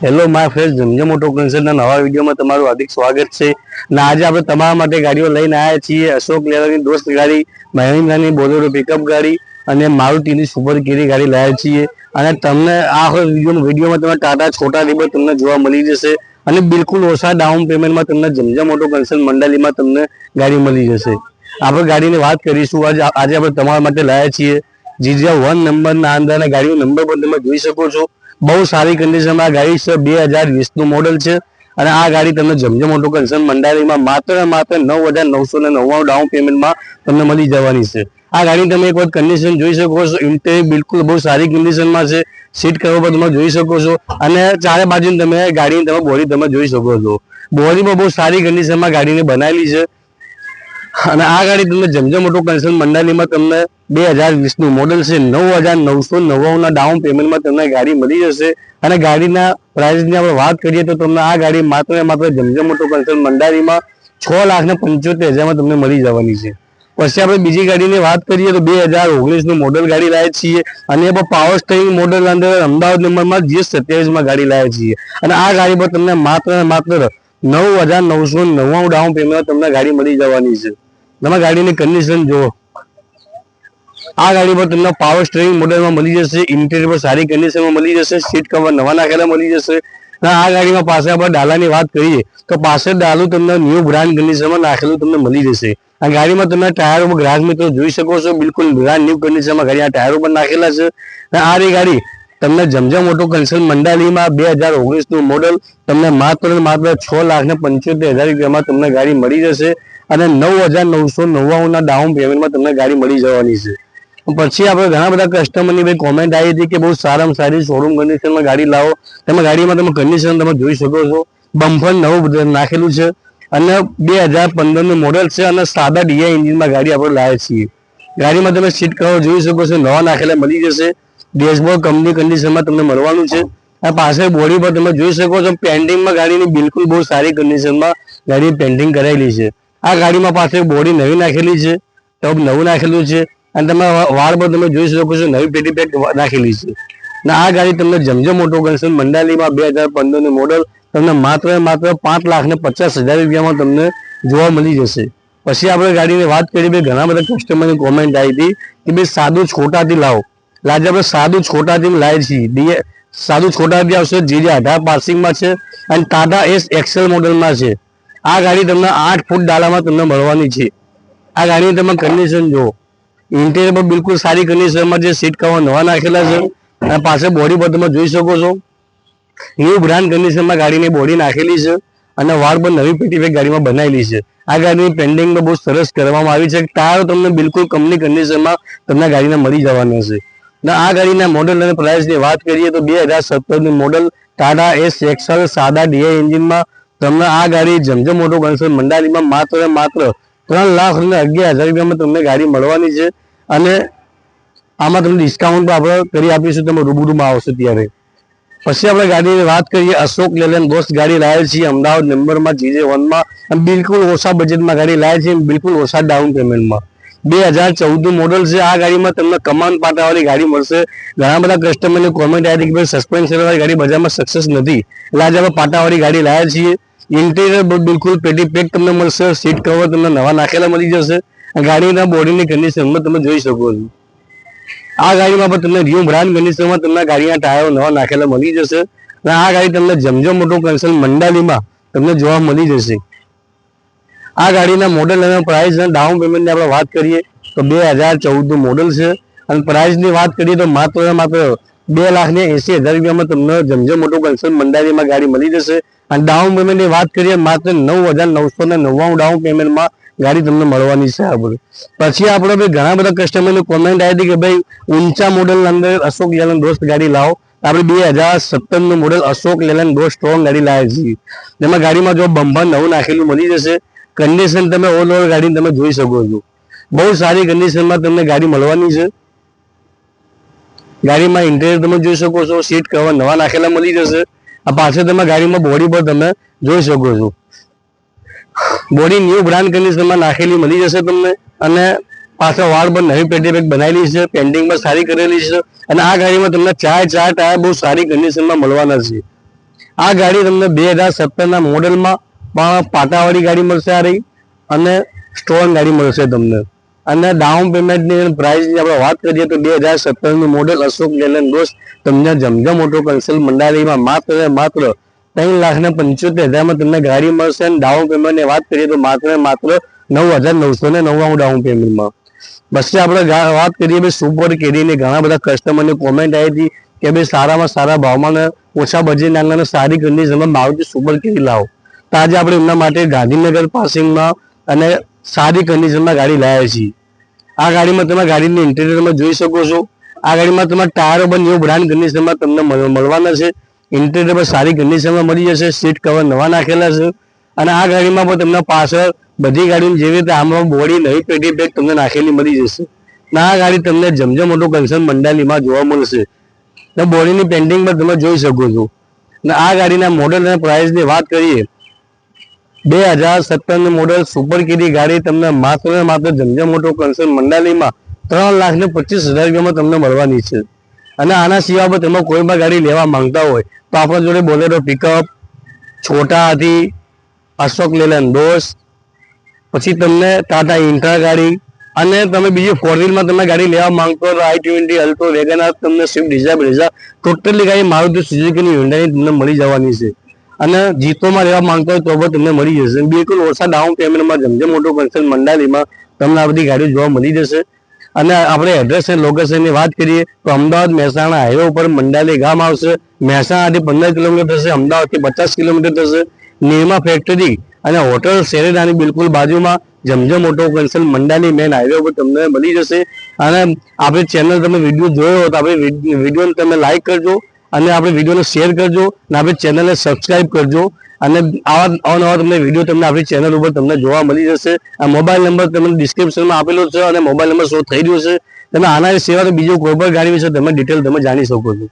Hello my friend, Zamzam auto કન્સલ્ટના નવા વિડીયોમાં તમારું હાર્દિક સ્વાગત છે. અને આજે આપણે તમારા માટે ગાડીઓ લઈને આવ્યા છીએ. અશોક લેલનની દોસ્ત ગાડી, મહિન્દ્રાની બોલેરો પિકઅપ ગાડી અને મારુતિની સુપર કેરી ગાડી લાવ્યા છીએ. અને તમને આ વિડીયોમાં તમે ટાટા છોટા રીબર તમને જોવા મળી જશે અને બિલકુલ ઓછા ડાઉન પેમેન્ટમાં તમને જમજમ ઓટો કન્સલ્ટ મંડાલીમાં તમને ગાડી મળી જશે. આપણે ગાડીની વાત કરીશું. આજે આપણે તમારા માટે લાવ્યા છીએ GZ1 નંબરના અંદર ગાડીનો નંબર પણ તમે જોઈ શકો છો. બહુ સારી કન્ડિશનમાં ગાડી છે. 2020 મોડલ છે અને આ ગાડી તમને જમજમ ઓટો કન્સલ્ટ મંડાલીમાં માત્ર 9,999 ડાઉન પેમેન્ટમાં તમને મળી જવાની છે. આ ગાડી તમે એક વખત કન્ડિશન જોઈ શકો છો. ઇન્ટેરિયર બિલકુલ બહુ સારી કન્ડિશનમાં છે. સીટ કવર પર તમે જોઈ શકો છો અને ચારે બાજુ તમે ગાડીની તમે બોડી તમે જોઈ શકો છો. બોડીમાં બહુ સારી કન્ડિશનમાં ગાડીને બનાવેલી છે અને આ ગાડી તમને જમજમ ઓટો કન્સલ્ટ મંડાલીમાં તમને 2020 મોડલ છે. 9,999 ડાઉન પેમેન્ટમાં તમને ગાડી મળી જશે. અને ગાડીના પ્રાઇસની આપણે વાત કરીએ તો તમને આ ગાડી માત્ર જમજમ ઓટો કન્સલ્ટ મંડાલીમાં 6,75,000 તમને મળી જવાની છે. પછી આપણે બીજી ગાડીની વાત કરીએ તો 2019 મોડલ ગાડી લાવ્યા છીએ અને એ પાવર સ્ટીરિંગ મોડલ અંદર અમદાવાદ નંબરમાં GS27 ગાડી લાવ્યા છીએ. અને આ ગાડી પર તમને માત્ર 9,999 ડાઉન પેમેન્ટ તમને ગાડી મળી જવાની છે. તમે ગાડીની કન્ડિશન જુઓ. આ ગાડી પર તમને પાવર સ્ટીરિંગ મોડલમાં મળી જશે. ઇન્ટિરિયર પર સારી કન્ડિશનમાં મળી જશે. સીટ કવર નવા નાખેલા મળી જશે. અને આ ગાડીમાં પાછળ આપણે ડાલાની વાત કરીએ તો પાછળ ડાલું તમને ન્યૂ બ્રાન્ડ કન્ડિશનમાં નાખેલું તમને મળી જશે. આ ગાડીમાં તમે ટાયરો પર ગ્રાહક મિત્રો જોઈ શકો છો. બિલકુલ બ્રાન્ડ ન્યૂ કન્ડિશનમાં ગાડી આ ટાયરો પર નાખેલા છે. અને આ ગાડી તમને જમજમ ઓટો કન્સલ્ટ મંડાલીમાં 2019 મોડલ તમને માત્ર 6,75,000 રૂપિયામાં તમને ગાડી મળી જશે અને 9,999 ડાઉન પેમેન્ટમાં તમને ગાડી મળી જવાની છે. પછી આપણે ઘણા બધા કસ્ટમરની ભાઈ કોમેન્ટ આવી હતી કે બહુ સારામાં સારી શોરૂમ કન્ડિશનમાં ગાડી લાવો. તમે ગાડીમાં તમે કન્ડિશન તમે જોઈ શકો છો. બમ્પર નવું નાખેલું છે અને 2015 મોડલ છે અને સાદા ડીઆઈ એન્જિનમાં ગાડી આપણે લાવીએ છીએ. ગાડીમાં તમે સીટ કવર જોઈ શકો છો. નવા નાખેલા મળી જશે. ડેશબોર્ડ કંપની કન્ડિશનમાં તમને મળવાનું છે. આ પાછળ બોડી પર તમે જોઈ શકો છો. પેન્ટિંગમાં ગાડીની બિલકુલ બહુ સારી કન્ડિશનમાં ગાડી પેન્ટિંગ કરાયેલી છે. આ ગાડીમાં પાછળ બોડી નવી નાખેલી છે. ટબ નવું નાખેલું છે અને તમે વાળ પર તમે જોઈ શકો છો નવી પેટી પેક નાખેલી છે. અને આ ગાડી તમને જમજમ ઓટો કન્સલ્ટ મંડાલીમાં 2015 મોડલ તમને માત્ર 5,50,000 રૂપિયામાં તમને જોવા મળી જશે. પછી આપણે ગાડીની વાત કરીએ. ઘણા બધા કસ્ટમરની કોમેન્ટ આવી હતી કે ભાઈ સાદું છોટાથી લાવો. આજે આપણે સાદું છોટાથી લાવીએ છીએ. સાદું છોટાથી આવશે. GZ18 પાસિંગમાં છે અને ટાટા એસ એક્સેલ મોડલમાં છે. આ ગાડી તમને 8 ફૂટ ડાલામાં તમને મળવાની છે. આ ગાડીની તમે કન્ડિશન જુઓ. ઇન્ટિરિયર પર બિલકુલ સારી કન્ડિશનમાં છે. સીટ કવર નવા નાખેલા છે અને પાછળ બોડી પર તમે જોઈ શકો છો. ન્યૂ બ્રાન્ડ કન્ડિશનમાં ગાડીની બોડી નાખેલી છે અને વાળ પર નવી પેટી પેક ગાડીમાં બનાવેલી છે. આ ગાડીની પેન્ટિંગ બહુ સરસ કરવામાં આવી છે. ટાયર તમને બિલકુલ કંપની કન્ડિશનમાં તમને ગાડીને મળી જવાના છે. અને આ ગાડીના મોડલ અને પ્રાઇસની વાત કરીએ તો 2017 મોડલ ટાટા એસ એક્સેલ સાદા ડીઆઈ એન્જિનમાં તમને આ ગાડી જમજમ ઓટો કન્સલ્ટ મંડાલીમાં માત્ર 3,11,000 રૂપિયામાં તમને ગાડી મળવાની છે. અને આમાં તમને ડિસ્કાઉન્ટ પણ આપણે કરી આપીશું. તમે રૂબરૂમાં આવશો ત્યારે. પછી આપણે ગાડીની વાત કરીએ. અશોક લેલન દોસ્ત ગાડી લાવેલ છીએ અમદાવાદ નંબરમાં GZ1માં બિલકુલ ઓછા બજેટમાં ગાડી લાવે છે. બિલકુલ ઓછા ડાઉન પેમેન્ટમાં 2014 મોડલ છે. આ ગાડીમાં તમને કમાન પાટાવાળી ગાડી મળશે. ઘણા બધા કસ્ટમરની કોમેન્ટ આવી હતી કે સસ્પેન્શન વાળી ગાડી બજારમાં સક્સેસ નથી. એટલે આજે આપણે પાટાવાળી ગાડી લાવ્યા છીએ. ઇન્ટિરિયર બિલકુલ પેટી પેક તમને મળશે. સીટ કવર તમને નવા નાખેલા મળી જશે. ગાડીના બોડીની કન્ડિશનમાં તમે જોઈ શકો છો. આ ગાડીમાં પણ તમને ન્યૂ બ્રાન્ડ કન્ડિશનમાં તમને ગાડીના ટાયરો નવા નાખેલા મળી જશે. અને આ ગાડી તમને જમજમ ઓટો કન્સલ્ટ મંડાલીમાં તમને જોવા મળી જશે. આ ગાડીના મોડલ અને પ્રાઇસ અને ડાઉન પેમેન્ટની આપણે વાત કરીએ તો 2014 મોડલ છે અને પ્રાઇસની વાત કરીએ તો માત્ર 2,80,000 રૂપિયામાં તમને જમજમ ઓટો કન્સલ્ટ મંડાલીમાં ગાડી મળી જશે. અને ડાઉન પેમેન્ટની વાત કરીએ માત્ર 9,999 ડાઉન પેમેન્ટમાં ગાડી તમને મળવાની છે. આપણે પછી આપણે ભાઈ ઘણા બધા કસ્ટમરની કોમેન્ટ આવી હતી કે ભાઈ ઊંચા મોડલ અંદર અશોક લેલન દોસ્ત ગાડી લાવો. આપણે 2017 મોડલ અશોક લેલન દોસ્ત સ્ટ્રોંગ ગાડી લાવ્યા છીએ. જેમાં ગાડીમાં જો બમ્પર નવું નાખેલું મળી જશે. કન્ડિશન તમે ઓલ ઓવર ગાડી તમે જોઈ શકો છો. બહુ સારી કન્ડિશનમાં તમને ગાડી મળવાની છે. ગાડીમાં ઇન્ટિરિયર તમે જોઈ શકો છો. સીટ કવર નવા નાખેલા મળી જશે. આ પાછળ તમે ગાડીમાં બોડી પર તમે જોઈ શકો છો. બોડી ન્યૂ બ્રાન્ડ કન્ડિશનમાં નાખેલી મળી જશે તમને. અને પાછળ વાળ પર નવી પેટી પેક બનાવેલી છે. પેન્ટિંગ પણ સારી કરેલી છે. અને આ ગાડીમાં તમને ચાર ટાયર બહુ સારી કન્ડિશનમાં મળવાના છે. આ ગાડી તમને 2017 મોડેલમાં પણ પાટાવાળી ગાડી મળશે આ રહી, અને સ્ટોન ગાડી મળશે તમને. અને ડાઉન પેમેન્ટની પ્રાઇસની આપણે વાત કરીએ તો 2017 મોડેલ અશોક લેલેન્ડ દોસ્ત તમને જમજમ ઓટો કન્સલ્ટ મંડાલીમાં માત્ર 3,75,000 તમને ગાડી મળશે. અને ડાઉન પેમેન્ટની વાત કરીએ તો માત્ર 9,999 ડાઉન પેમેન્ટમાં. પછી આપણે વાત કરીએ ભાઈ સુપર કેરીની, ઘણા બધા કસ્ટમરની કોમેન્ટ આવી હતી કે ભાઈ સારામાં સારા ભાવમાં ઓછા બજેટ નાના સારી કન્ડિશનમાં મારુતિ સુપર કેરી લાવો. તો આજે આપણે એમના માટે ગાંધીનગર પાસિંગમાં અને સારી કન્ડિશનમાં ગાડી લાવ્યા છીએ. આ ગાડીમાં તમે ગાડીની ઇન્ટિરિયરમાં જોઈ શકો છો. આ ગાડીમાં તમારા ટાયરો પણ ન્યુ બ્રાન્ડ કન્ડિશનમાં તમને મળવાના છે. ઇન્ટિરિયર પર સારી કન્ડિશનમાં મળી જશે. સીટ કવર નવા નાખેલા છે. અને આ ગાડીમાં પણ તમને પાછળ બધી ગાડીઓ જેવી રીતે આમાં બોડી નવી પેટી પેક તમને નાખેલી મળી જશે. અને આ ગાડી તમને જમજમ ઓટો કન્સલ્ટ મંડાલીમાં જોવા મળશે. બોડીની પેન્ટિંગ પણ તમે જોઈ શકો છો. અને આ ગાડીના મોડલ અને પ્રાઇસની વાત કરીએ 2017 મોડેલ સુપર કેરી ગાડી તમને માત્ર જમજમ ઓટો કન્સલ્ટ મંડાલીમાં 3,25,000 તમને મળવાની છે. અને આના સિવાય પણ તમે કોઈ પણ ગાડી લેવા માંગતા હોય તો આપણા જોડે બોલેરો પિકઅપ, છોટા હાથી, અશોક લેલેન્ડ દોસ્ત, પછી તમને ટાટા ઇન્ટ્રા ગાડી, અને તમે બીજી 4 વ્હીલમાં તમે ગાડી લેવા માંગતો હોય તો i20, અલ્ટો, વેગનાર, તમને સ્વિફ્ટ ડિઝાયર બ્રેઝા ટોટલી ગાડી મારુતિ સુઝુકીની હ્યુન્ડાઈની તમને મળી જવાની છે. અને જીતોમાં લેવા માંગતો હોય તો પણ તમને મળી જશે. બિલકુલ ઓછા ડાઉન પેમેન્ટમાં જમજમ ઓટો કન્સલ્ટ મંડાલીમાં તમને આ બધી ગાડીઓ જોવા મળી જશે. અને આપણે એડ્રેસ અને લોકેશનની વાત કરીએ તો અમદાવાદ મહેસાણા હાઈવે ઉપર મંડાલી ગામ આવશે. મહેસાણાથી 15 કિલોમીટર થશે, અમદાવાદથી 50 કિલોમીટર થશે. નિરમા ફેક્ટરી અને હોટલ શેરેડાની બિલકુલ બાજુમાં Zamzam auto consult મંડાલી main highway ઉપર તમને મળી જશે. અને આપણી ચેનલ તમે વિડીયો જોયો હોય તો આપણી વિડીયોને તમે લાઈક કરજો, અને આપણે વિડીયોને શેર કરજો, અને આપણી ચેનલને સબસ્ક્રાઇબ કરજો. અને આવા તમને વિડીયો તમને આપણી ચેનલ ઉપર તમને જોવા મળી જશે. આ મોબાઈલ નંબર તમને ડિસ્ક્રિપ્શનમાં આપેલો છે અને મોબાઈલ નંબર શો થઈ રહ્યો છે. તમે આના સિવાય બીજો કોઈ પણ ગાડી વિશે તમે ડિટેલ તમે જાણી શકો છો.